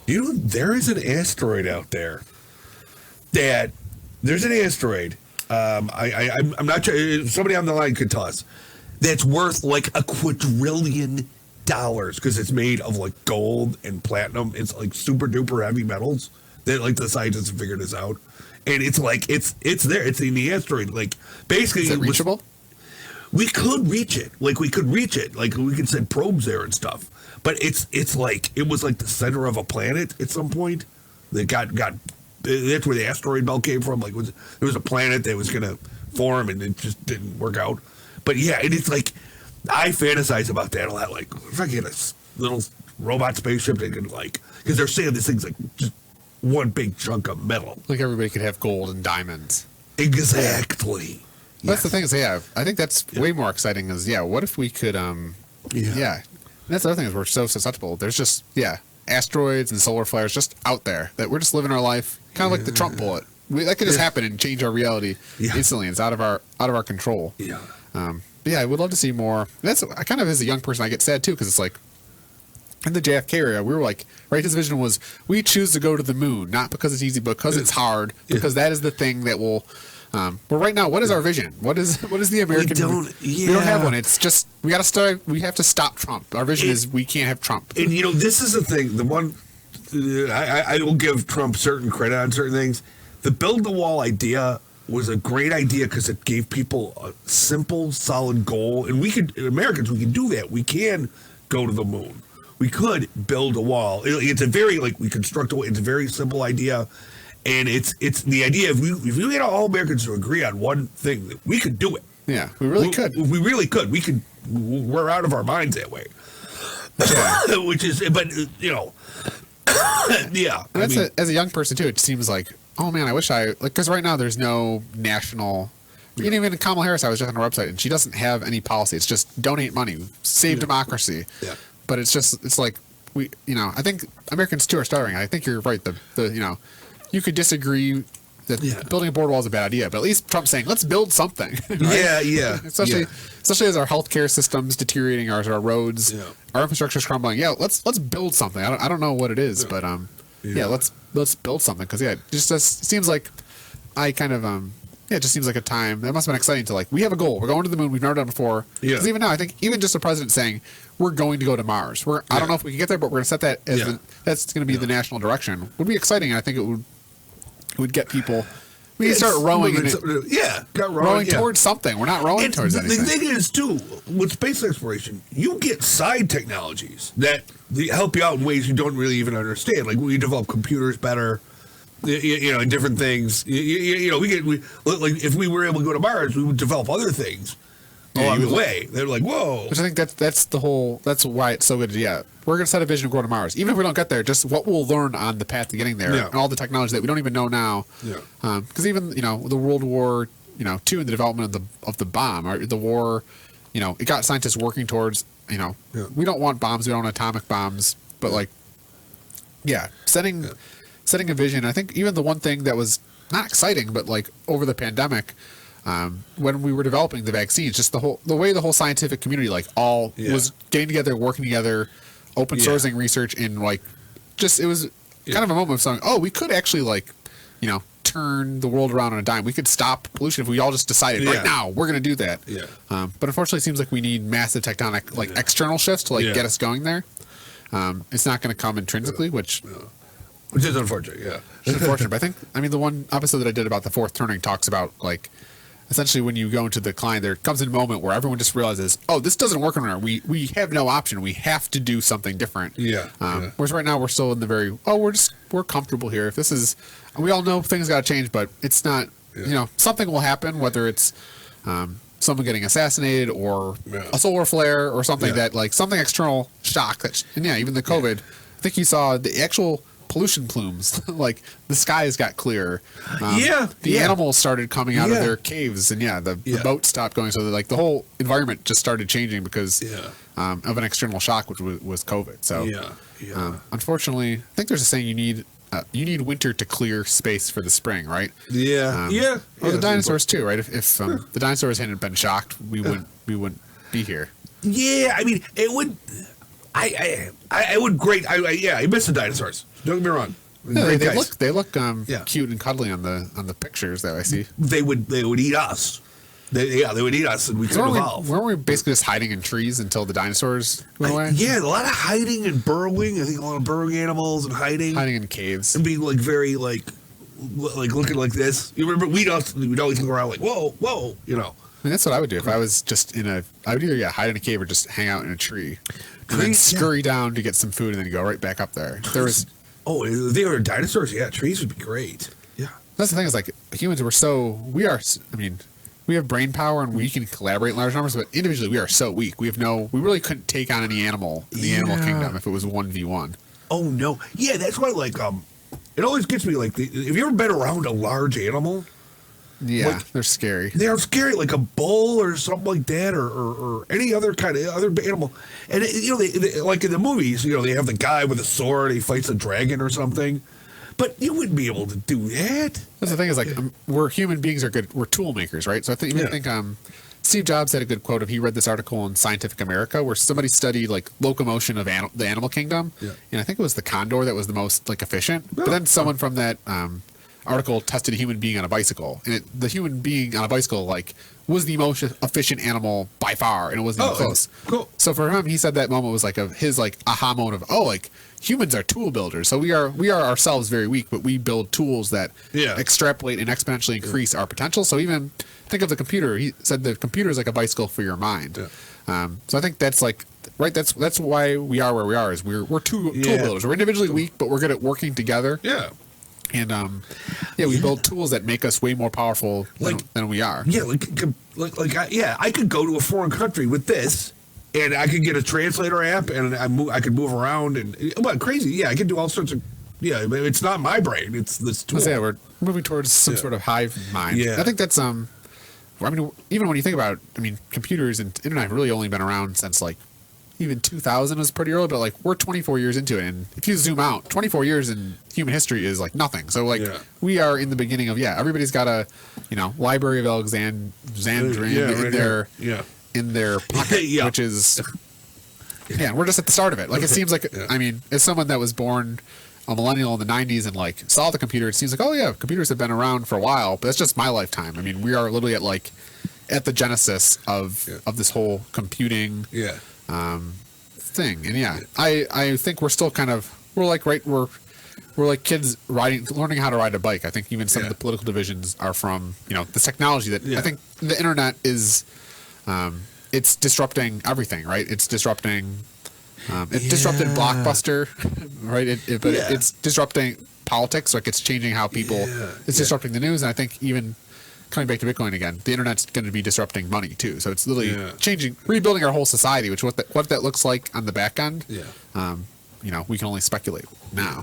There is an asteroid out there. There's an asteroid. I'm not sure. Somebody on the line could tell us. That's worth like $2 quadrillion because it's made of like gold and platinum. It's like super duper heavy metals. That like the scientists have figured this out, and it's like it's there. It's in the asteroid. Like basically, is it reachable? We could reach it. Like we could reach it. Like we could send probes there and stuff. But it's like it was like the center of a planet at some point. That got that's where the asteroid belt came from. Like there was a planet that was gonna form and it just didn't work out. But yeah, and it's like I fantasize about that a lot. Like if I get a little robot spaceship, they could like because they're saying this thing's like just one big chunk of metal. Like everybody could have gold and diamonds. Exactly. That's the thing is, I think that's way more exciting. Is what if we could, And that's the other thing is we're so susceptible. There's just asteroids and solar flares just out there that we're just living our life, kind of like the Trump bullet. That could just happen and change our reality instantly. It's out of our control. Yeah. I would love to see more. That's I kind of as a young person I get sad too because it's like. In the JFK area, we were like, his vision was, we choose to go to the moon, not because it's easy, but because it's hard, because that is the thing that will. But right now, what is our vision? What is the American? We don't have one. It's just we got to start. We have to stop Trump. Our vision is we can't have Trump. And this is the thing. The one I will give Trump certain credit on certain things. The build the wall idea was a great idea because it gave people a simple, solid goal, and Americans, we can do that. We can go to the moon. We could build a wall. It's a very we construct a wall. It's a very simple idea, and it's the idea if we get all Americans to agree on one thing, that we could do it. Yeah, we really could. We really could. We could. We're out of our minds that way. Which is, but yeah. As a young person too, it seems like, oh man, I wish because right now there's no national. Even Kamala Harris, I was just on her website, and she doesn't have any policy. It's just donate money, save democracy. Yeah. But it's like we, I think Americans too are starving. I think you're right. You could disagree that building a board wall is a bad idea, but at least Trump's saying, let's build something. Right? Yeah. Especially as our healthcare system's deteriorating, our roads, our infrastructure's crumbling. Yeah, let's build something. I don't know what it is, but let's build something because it just seems like I kind of it just seems like a time that must have been exciting to we have a goal. We're going to the moon. We've never done it before. Because even now, I think even just the president saying we're going to go to Mars. I don't know if we can get there, but we're going to set that as that's going to be the national direction. Would be exciting. And I think it would get people. We can start rowing. Rowing towards something. We're not rowing towards anything. The thing is, too, with space exploration, you get side technologies that help you out in ways you don't really even understand. Like we develop computers better. And different things. If we were able to go to Mars, we would develop other things along the way. They're like, whoa. Which I think that's why it's so good. We're going to set a vision of going to Mars. Even if we don't get there, just what we'll learn on the path to getting there and all the technology that we don't even know now. Because even, the World War, II and the development of the bomb, or the war, it got scientists working towards, we don't want bombs, we don't want atomic bombs, but setting a vision. I think even the one thing that was not exciting, but over the pandemic, when we were developing the vaccines, just the way the whole scientific community was getting together, working together, open sourcing research, and it was kind of a moment of saying, oh, we could actually turn the world around on a dime. We could stop pollution if we all just decided right now we're going to do that. But unfortunately, it seems like we need massive tectonic external shifts to get us going there. It's not going to come intrinsically, which is unfortunate, It's unfortunate, but I mean, the one episode that I did about the fourth turning talks about, essentially when you go into the decline, there comes a moment where everyone just realizes, oh, this doesn't work on our, we have no option. We have to do something different. Whereas right now we're still in the we're comfortable here. If this is, we all know things got to change, but it's not, something will happen, whether it's someone getting assassinated or a solar flare or something that something external shock and even the COVID, I think you saw the actual pollution plumes, the skies got clearer. The animals started coming out of their caves, and the boat stopped going. So the whole environment just started changing because of an external shock, which was COVID. So unfortunately, I think there's a saying you need winter to clear space for the spring, right? Or the dinosaurs too, right? If the dinosaurs hadn't been shocked, we wouldn't be here. I mean, it would. I would great. I miss the dinosaurs. Don't get me wrong. Yeah, Great they guys. look Yeah. cute and cuddly on the pictures that I see. They would eat us. They would eat us, and we could evolve. Weren't we basically just hiding in trees until the dinosaurs went away? Yeah, a lot of hiding and burrowing. I think a lot of burrowing animals and hiding Hiding in caves. and being like very like looking like this. You remember we'd always look around like whoa, you know. I mean, that's what I would do if I was just I would either hide in a cave or just hang out in a tree, and then scurry down to get some food, and then go right back up there. There was. Oh, if they were dinosaurs. Yeah, trees would be great. Yeah. That's the thing is like humans we have brain power and we can collaborate in large numbers, but individually we are so weak. We really couldn't take on any animal in the animal kingdom if it was 1v1. Oh no. Yeah, that's why like it always gets me like have you ever been around a large animal? Yeah, Like, they're scary. They're scary, like a bull or something like that, or any other kind of other animal. And they, like in the movies, they have the guy with a sword, he fights a dragon or something. But you wouldn't be able to do that. That's the thing is like we're human beings are good. We're tool makers, right? So I think Steve Jobs had a good quote. If he read this article in Scientific America where somebody studied like locomotion of the animal kingdom, and I think it was the condor that was the most like efficient. But then someone from that article tested a human being on a bicycle, and the human being on a bicycle like was the most efficient animal by far, and it wasn't even close. Cool. So for him, he said that moment was like his like aha moment of like humans are tool builders. So we are ourselves very weak, but we build tools that extrapolate and exponentially increase our potential. So even think of the computer. He said the computer is like a bicycle for your mind. Yeah. So I think that's like right. That's why we are where we are. Is we're tool builders. We're individually weak, but we're good at working together. Yeah. And we build tools that make us way more powerful than we are. Yeah, I could go to a foreign country with this, and I could get a translator app, and I could move around, and crazy. Yeah, I could do all sorts of. Yeah, it's not my brain; it's this tool. Yeah, we're moving towards some sort of hive mind. Yeah, I think that's I mean, even when you think about, computers and internet have really only been around since like. Even 2000 was pretty early, but like we're 24 years into it, and if you zoom out, 24 years in human history is like nothing. So like we are in the beginning of everybody's got a Library of Alexandria in their pocket, which is we're just at the start of it. Like it seems like as someone that was born a millennial in the 90s and like saw the computer, it seems like computers have been around for a while, but that's just my lifetime. I mean, we are literally at the genesis of this whole computing thing, and I think we're still we're like kids learning how to ride a bike. I think even some of the political divisions are from the technology that I think the internet is it's disrupting everything, right? It's disrupting it disrupted Blockbuster, right? It's disrupting politics, like it's changing how people it's disrupting the news, and I think even coming back to Bitcoin again, the internet's going to be disrupting money too. So it's literally rebuilding our whole society, which what that looks like on the back end. We can only speculate now.